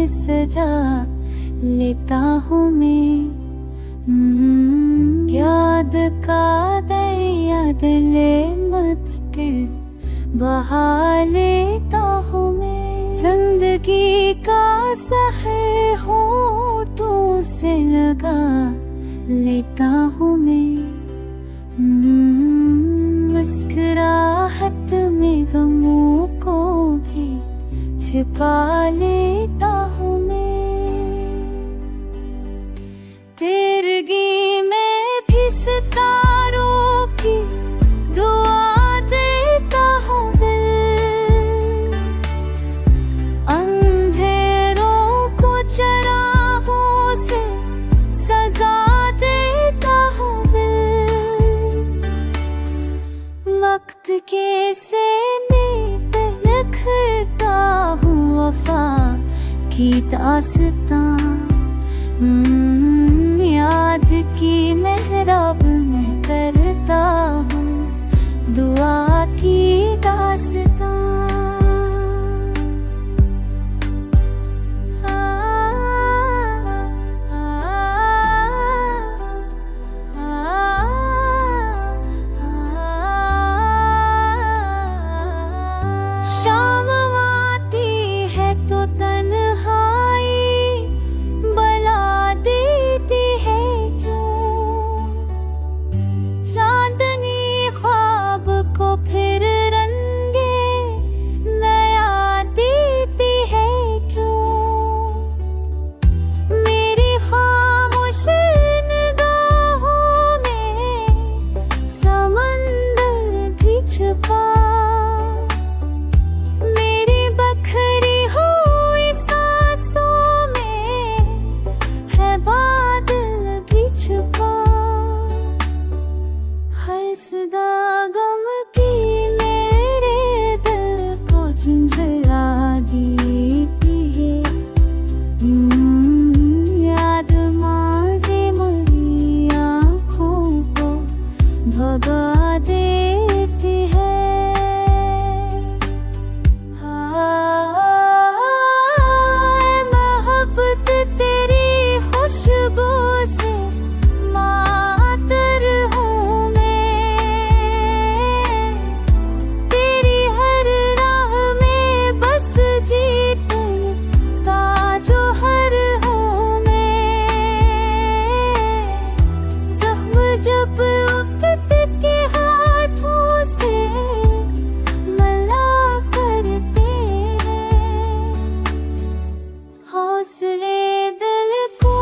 में सजा लेता हूँ मैं। याद का दरिया दिले मत टिर बहा लेता हूँ मैं। जिंदगी का सहर होठों से लगा लेता हूँ मैं। मुस्कुराहट में गमों को भी छिपा लेता हूँ मैं। तिरगी में भी सितारों की दुआ देता हूँ दिल। अंधेरों को चरागों से सजा देता हूँ दिल। वक्त के सीने पे लिखता हूँ वफा की दास्तां। याद की मेहराब में करता हूँ दुआ की दास्तां। शाम आती है तो तन्हाई बला देती है क्यों। चांदनी ख्वाब को फिर रंगे नया देती है क्यों। मेरी खामोश निगाहों में समंदर भी छुपा। सदा गम की मेरे दिल को झुंझला देती है। याद माज़ी मेरी आँखों को भगा देती है। मोहब्बत तेरी खुशबू से जब उठते के हाथों से मला करते हैं। हौसले दिल को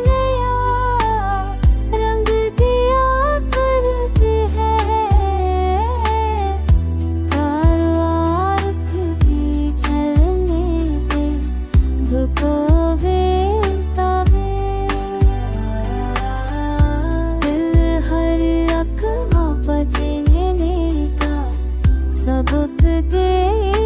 नया रंग दिया करते हैं। कारवां कभी चलने दे झुकोगे सबक दे।